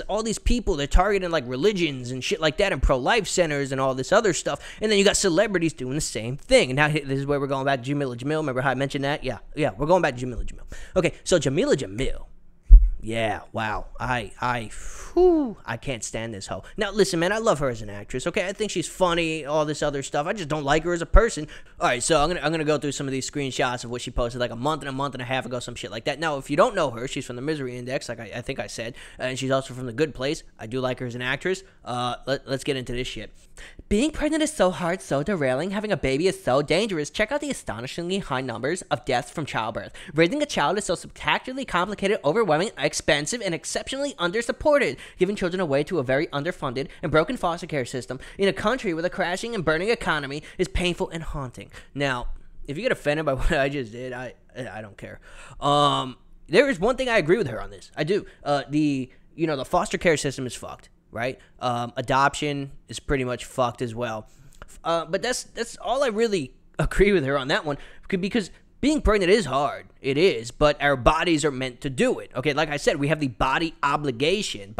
all these people, they're targeting like religions and shit like that and pro-life centers and all this other stuff. And then you got celebrities doing the same thing. And now this is where we're going back to Jameela Jamil. Remember how I mentioned that? Yeah, we're going back to Jameela Jamil. Okay, so Jameela Jamil. Yeah, wow. I can't stand this hoe. Now, listen, man, I love her as an actress, okay? I think she's funny, all this other stuff. I just don't like her as a person. All right, so I'm gonna go through some of these screenshots of what she posted like a month and a half ago, some shit like that. Now, if you don't know her, she's from the Misery Index, like I think I said, and she's also from The Good Place. I do like her as an actress. Let's get into this shit. Being pregnant is so hard, so derailing. Having a baby is so dangerous. Check out the astonishingly high numbers of deaths from childbirth. Raising a child is so spectacularly complicated, overwhelming, expensive, and exceptionally undersupported. Giving children away to a very underfunded and broken foster care system in a country with a crashing and burning economy is painful and haunting. Now, if you get offended by what I just did, I don't care. There is one thing I agree with her on this. I do. The foster care system is fucked. Right? Adoption is pretty much fucked as well. But that's all I really agree with her on that one, because being pregnant is hard. It is, but our bodies are meant to do it. Okay, like I said, we have the bodily obligation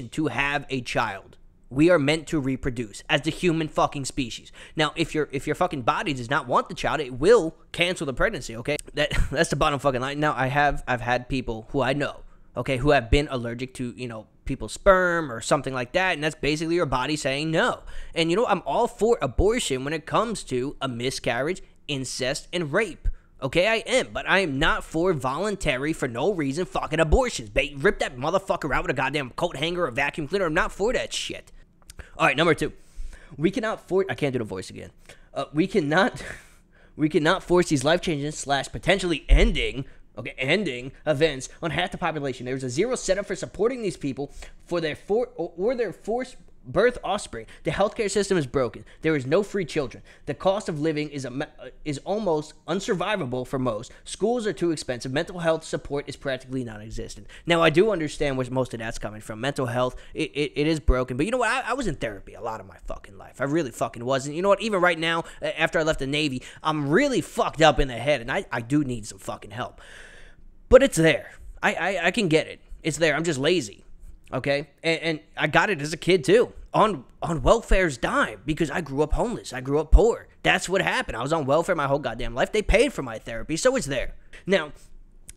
to have a child. We are meant to reproduce as the human fucking species. Now, if your fucking body does not want the child, it will cancel the pregnancy, okay? That's the bottom fucking line. Now, I've had people who I know, okay, who have been allergic to, people's sperm or something like that, and that's basically your body saying no. And I'm all for abortion when it comes to a miscarriage, incest, and rape. Okay, I am, but I am not for voluntary, for no reason, fucking abortions. Rip that motherfucker out with a goddamn coat hanger or vacuum cleaner. I'm not for that shit. All right, number 2. We cannot force... I can't do the voice again. We cannot force these life changes / potentially ending events on half the population. There's a zero setup for supporting these people for their forced birth offspring. The healthcare system is broken. There is no free children. The cost of living is almost unsurvivable for most. Schools are too expensive. Mental health support is practically non-existent. Now, I do understand where most of that's coming from. Mental health, it is broken. But you know what? I was in therapy a lot of my fucking life. I really fucking was. And you know what? Even right now, after I left the Navy, I'm really fucked up in the head. And I do need some fucking help. But it's there. I can get it. It's there. I'm just lazy. Okay? And I got it as a kid, too. On welfare's dime. Because I grew up homeless. I grew up poor. That's what happened. I was on welfare my whole goddamn life. They paid for my therapy. So it's there. Now,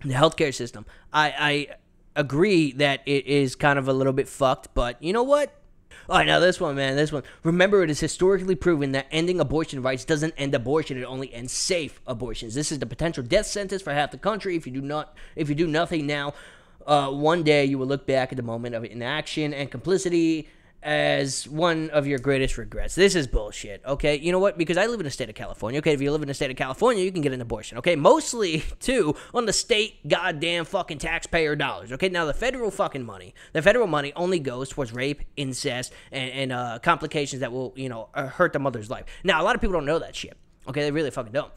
the healthcare system. I agree that it is kind of a little bit fucked. But you know what? All right, now this one, man, this one. Remember, it is historically proven that ending abortion rights doesn't end abortion. It only ends safe abortions. This is the potential death sentence for half the country. If you do nothing now, one day you will look back at the moment of inaction and complicity as one of your greatest regrets. This is bullshit, okay? You know what? Because I live in the state of California, okay? If you live in the state of California, you can get an abortion, okay? Mostly, too, on the state goddamn fucking taxpayer dollars, okay? Now, the federal money only goes towards rape, incest, and complications that will, hurt the mother's life. Now, a lot of people don't know that shit, okay? They really fucking don't.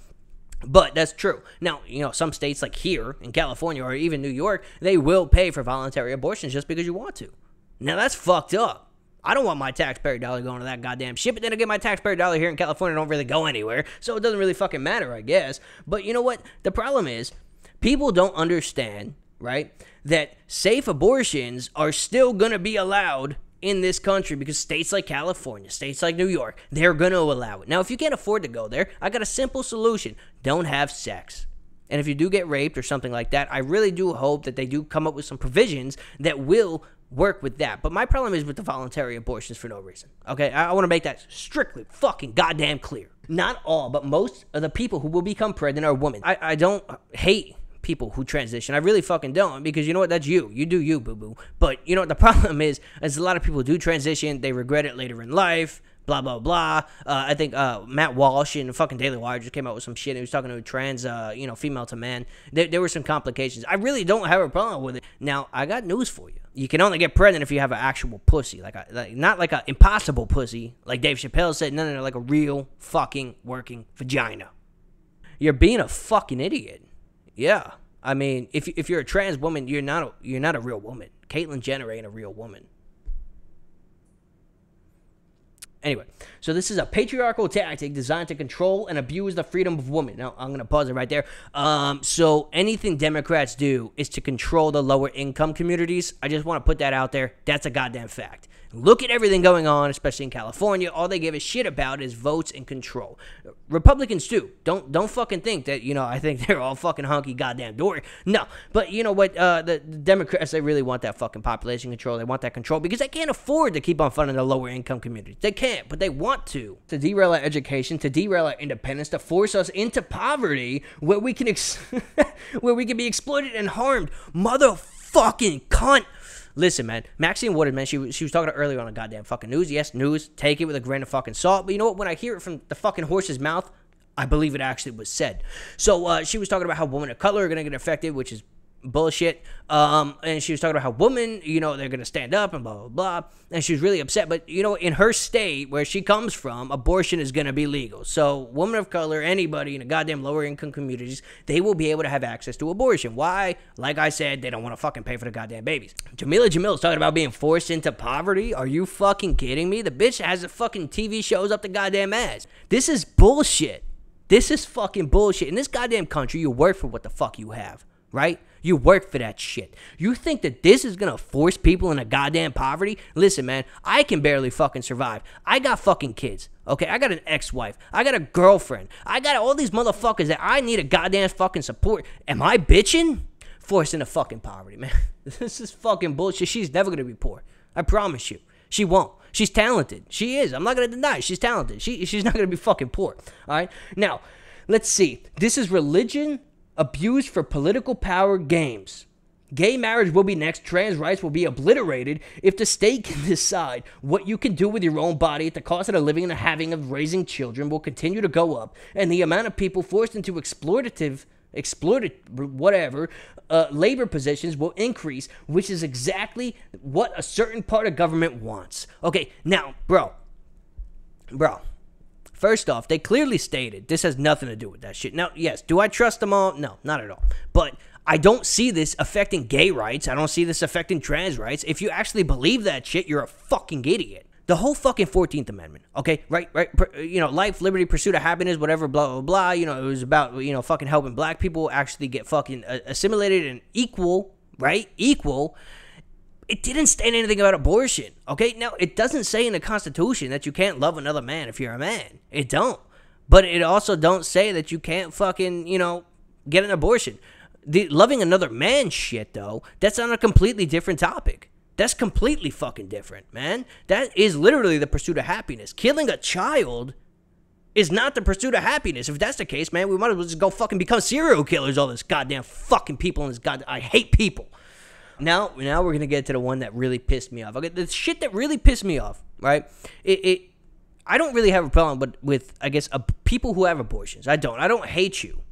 But that's true. Now, some states like here in California or even New York, they will pay for voluntary abortions just because you want to. Now, that's fucked up. I don't want my taxpayer dollar going to that goddamn shit, but then again, my taxpayer dollar here in California don't really go anywhere, so it doesn't really fucking matter, I guess. But you know what? The problem is, people don't understand, right, that safe abortions are still going to be allowed in this country because states like California, states like New York, they're going to allow it. Now, if you can't afford to go there, I got a simple solution. Don't have sex. And if you do get raped or something like that, I really do hope that they do come up with some provisions that will work with that. But my problem is with the voluntary abortions for no reason. Okay, I want to make that strictly fucking goddamn clear. Not all, but most of the people who will become pregnant are women. I don't hate people who transition. I really fucking don't, because you know what? That's you. You do you, boo-boo. But you know what the problem is a lot of people do transition. They regret it later in life. Blah, blah, blah. I think Matt Walsh in fucking Daily Wire just came out with some shit. He was talking to a trans, female to man. There were some complications. I really don't have a problem with it. Now, I got news for you. You can only get pregnant if you have an actual pussy. Not like an impossible pussy, like Dave Chappelle said. No, like a real fucking working vagina. You're being a fucking idiot. Yeah. I mean, if you're a trans woman, you're not a real woman. Caitlyn Jenner ain't a real woman. Anyway, so this is a patriarchal tactic designed to control and abuse the freedom of women. Now, I'm going to pause it right there. So anything Democrats do is to control the lower income communities. I just want to put that out there. That's a goddamn fact. Look at everything going on, especially in California. All they give a shit about is votes and control. Republicans too. Don't fucking think that, I think they're all fucking honky goddamn dory. No. But you know what? The Democrats, they really want that fucking population control. They want that control because they can't afford to keep on funding the lower income communities. They can't, but they want to. To derail our education, to derail our independence, to force us into poverty where we can where we can be exploited and harmed. Motherfucking cunt. Listen, man, Maxine Waters, man, she was talking earlier on the goddamn fucking news. Yes, news, take it with a grain of fucking salt. But you know what? When I hear it from the fucking horse's mouth, I believe it actually was said. So she was talking about how women of color are going to get affected, which is bullshit. And she was talking about how women, they're going to stand up and blah, blah, blah. And she was really upset. But, in her state where she comes from, abortion is going to be legal. So women of color, anybody in the goddamn lower income communities, they will be able to have access to abortion. Why? Like I said, they don't want to fucking pay for the goddamn babies. Jameela Jamil is talking about being forced into poverty. Are you fucking kidding me? The bitch has a fucking TV shows up the goddamn ass. This is bullshit. This is fucking bullshit. In this goddamn country, you work for what the fuck you have, right? You work for that shit. You think that this is gonna force people into goddamn poverty? Listen, man, I can barely fucking survive. I got fucking kids, okay? I got an ex-wife. I got a girlfriend. I got all these motherfuckers that I need a goddamn fucking support. Am I bitching? Forced into fucking poverty, man. This is fucking bullshit. She's never gonna be poor. I promise you. She won't. She's talented. She is. I'm not gonna deny it. She's talented. She's not gonna be fucking poor, all right? Now, let's see. This is religion abused for political power games. Gay marriage will be next. Trans rights will be obliterated if the state can decide what you can do with your own body at the cost of the living and the having of raising children will continue to go up, and the amount of people forced into exploited labor positions will increase, which is exactly what a certain part of government wants. Okay, now, bro. First off, they clearly stated this has nothing to do with that shit. Now, yes, do I trust them all? No, not at all. But I don't see this affecting gay rights. I don't see this affecting trans rights. If you actually believe that shit, you're a fucking idiot. The whole fucking 14th Amendment, okay? Right, life, liberty, pursuit of happiness, whatever, blah, blah, blah. It was about, fucking helping black people actually get fucking assimilated and equal, right? Equal. It didn't state anything about abortion, okay? Now, it doesn't say in the Constitution that you can't love another man if you're a man. It don't. But it also don't say that you can't fucking, get an abortion. The loving another man shit, though, that's on a completely different topic. That's completely fucking different, man. That is literally the pursuit of happiness. Killing a child is not the pursuit of happiness. If that's the case, man, we might as well just go fucking become serial killers, all this goddamn fucking people in this goddamn... I hate people. Now we're going to get to the one that really pissed me off. Okay, the shit that really pissed me off, right? I don't really have a problem with I guess, people who have abortions. I don't hate you,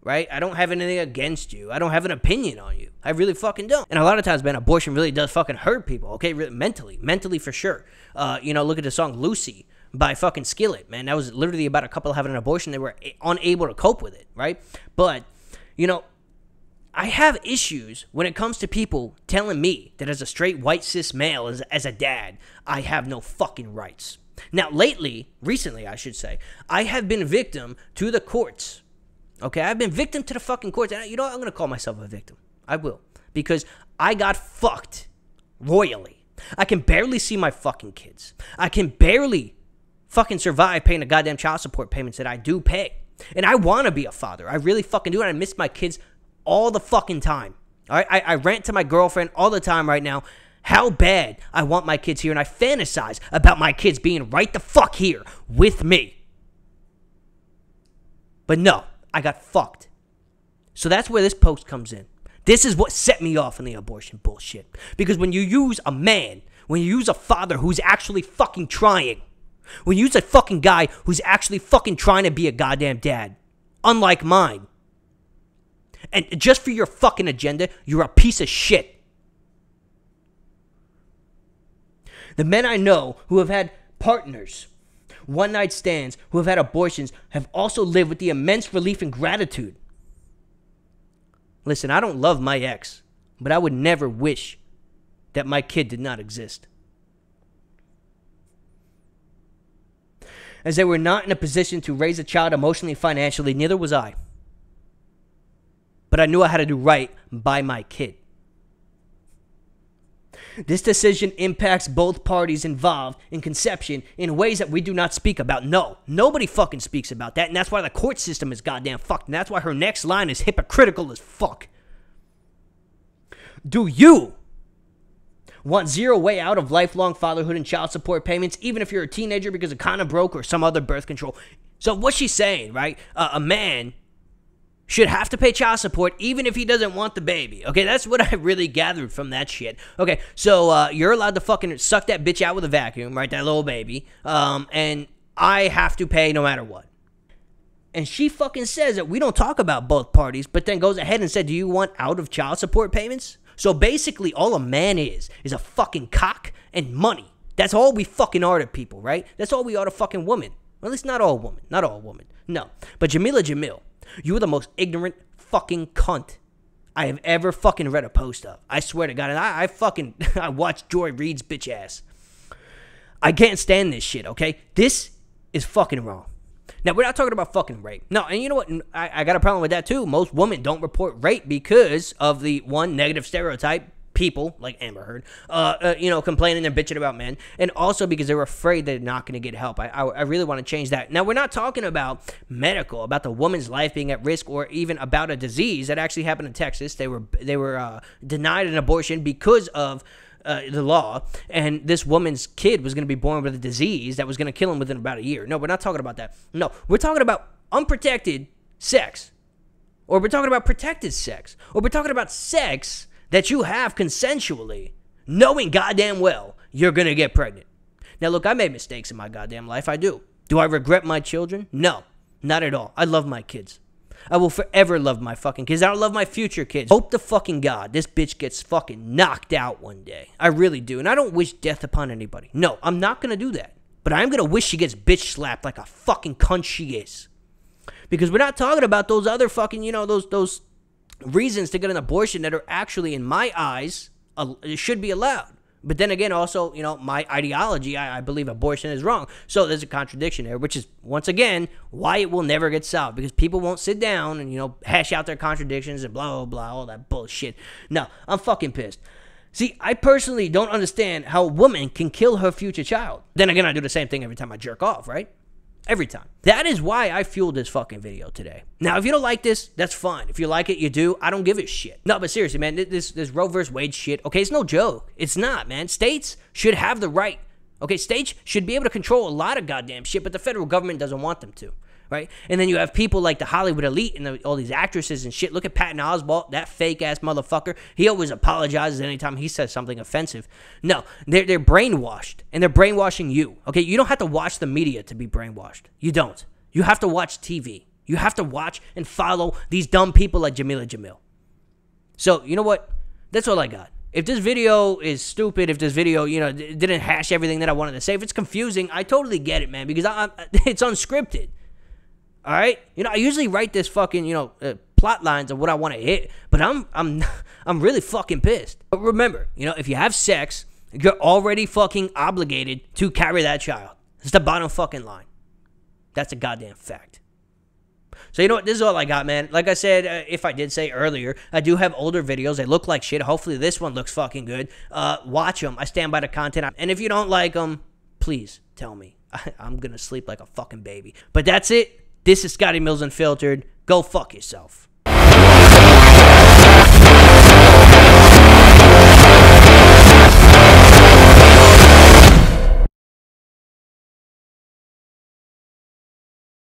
right? I don't have anything against you. I don't have an opinion on you. I really fucking don't. And a lot of times, man, abortion really does fucking hurt people, okay? Really, mentally for sure. Look at the song Lucy by fucking Skillet, man. That was literally about a couple having an abortion. They were unable to cope with it, right? But, I have issues when it comes to people telling me that as a straight white cis male, as a dad, I have no fucking rights. Now, recently, I should say, I have been victim to the courts. Okay, I've been victim to the fucking courts. And you know what? I'm going to call myself a victim. I will. Because I got fucked royally. I can barely see my fucking kids. I can barely fucking survive paying the goddamn child support payments that I do pay. And I want to be a father. I really fucking do. And I miss my kids all the fucking time. All right, I rant to my girlfriend all the time right now how bad I want my kids here, and I fantasize about my kids being right the fuck here with me. But no, I got fucked. So that's where this post comes in. This is what set me off on the abortion bullshit. Because when you use a man, when you use a father who's actually fucking trying, when you use a fucking guy who's actually fucking trying to be a goddamn dad, unlike mine, and just for your fucking agenda, you're a piece of shit. The men I know who have had partners, one-night stands, who have had abortions, have also lived with the immense relief and gratitude. Listen, I don't love my ex, but I would never wish that my kid did not exist. as they were not in a position to raise a child emotionally and financially. Neither was I. But I knew I had to do right by my kid. This decision impacts both parties involved in conception in ways that we do not speak about. No, nobody fucking speaks about that. And that's why the court system is goddamn fucked. And that's why her next line is hypocritical as fuck. Do you want zero way out of lifelong fatherhood and child support payments, even if you're a teenager because it kind of broke or some other birth control? So what she's saying, right? A man should have to pay child support even if he doesn't want the baby. Okay, that's what I really gathered from that shit. Okay, so you're allowed to fucking suck that bitch out with a vacuum, right? That little baby. And I have to pay no matter what. And she fucking says that we don't talk about both parties, but then goes ahead and said, do you want out of child support payments? So basically all a man is a fucking cock and money. That's all we fucking are to people, right? That's all we are to fucking women. Well, at least not all women. Not all women. No. But Jameela Jamil, you are the most ignorant fucking cunt I have ever fucking read a post of. I swear to God. And I watched Joy Reid's bitch ass. I can't stand this shit, okay? This is fucking wrong. Now, we're not talking about fucking rape. No, and you know what? I got a problem with that too. Most women don't report rape because of the one negative stereotype. People like Amber Heard, complaining and bitching about men, and also because they're afraid they're not going to get help. I really want to change that. Now, we're not talking about medical, about the woman's life being at risk, or even about a disease that actually happened in Texas. They were denied an abortion because of the law, and this woman's kid was going to be born with a disease that was going to kill him within about a year. No, we're not talking about that. No, we're talking about unprotected sex, or we're talking about protected sex, or we're talking about sex that you have consensually, knowing goddamn well you're going to get pregnant. Now, look, I made mistakes in my goddamn life. I do. Do I regret my children? No, not at all. I love my kids. I will forever love my fucking kids. I don't love my future kids. Hope to fucking God this bitch gets fucking knocked out one day. I really do. And I don't wish death upon anybody. No, I'm not going to do that. But I'm going to wish she gets bitch slapped like a fucking cunt she is. Because we're not talking about those other fucking, those reasons to get an abortion that are actually, in my eyes, should be allowed. But then again, also, my ideology, I believe abortion is wrong. So there's a contradiction there, which is, once again, why it will never get solved. Because people won't sit down and, hash out their contradictions and blah, blah, blah, all that bullshit. No, I'm fucking pissed. See, I personally don't understand how a woman can kill her future child. Then again, I do the same thing every time I jerk off, right? Every time. That is why I fueled this fucking video today. Now, if you don't like this, that's fine. If you like it, you do. I don't give a shit. No, but seriously, man, this Roe vs. Wade shit, okay, it's no joke. It's not, man. States should have the right. Okay, states should be able to control a lot of goddamn shit, but the federal government doesn't want them to, right? And then you have people like the Hollywood elite and all these actresses and shit. Look at Patton Oswalt, that fake-ass motherfucker. He always apologizes anytime he says something offensive. No, they're brainwashed, and they're brainwashing you, okay? You don't have to watch the media to be brainwashed. You don't. You have to watch TV. You have to watch and follow these dumb people like Jameela Jamil. So, you know what? That's all I got. If this video is stupid, if this video, didn't hash everything that I wanted to say, if it's confusing, I totally get it, man, because it's unscripted. All right? I usually write this fucking, plot lines of what I want to hit, but I'm really fucking pissed. But remember, if you have sex, you're already fucking obligated to carry that child. It's the bottom fucking line. That's a goddamn fact. So you know what? This is all I got, man. Like I said, if I did say earlier, I do have older videos. They look like shit. Hopefully this one looks fucking good. Watch them. I stand by the content. And if you don't like them, please tell me. I'm going to sleep like a fucking baby. But that's it. This is Scotty Mills Unfiltered. Go fuck yourself.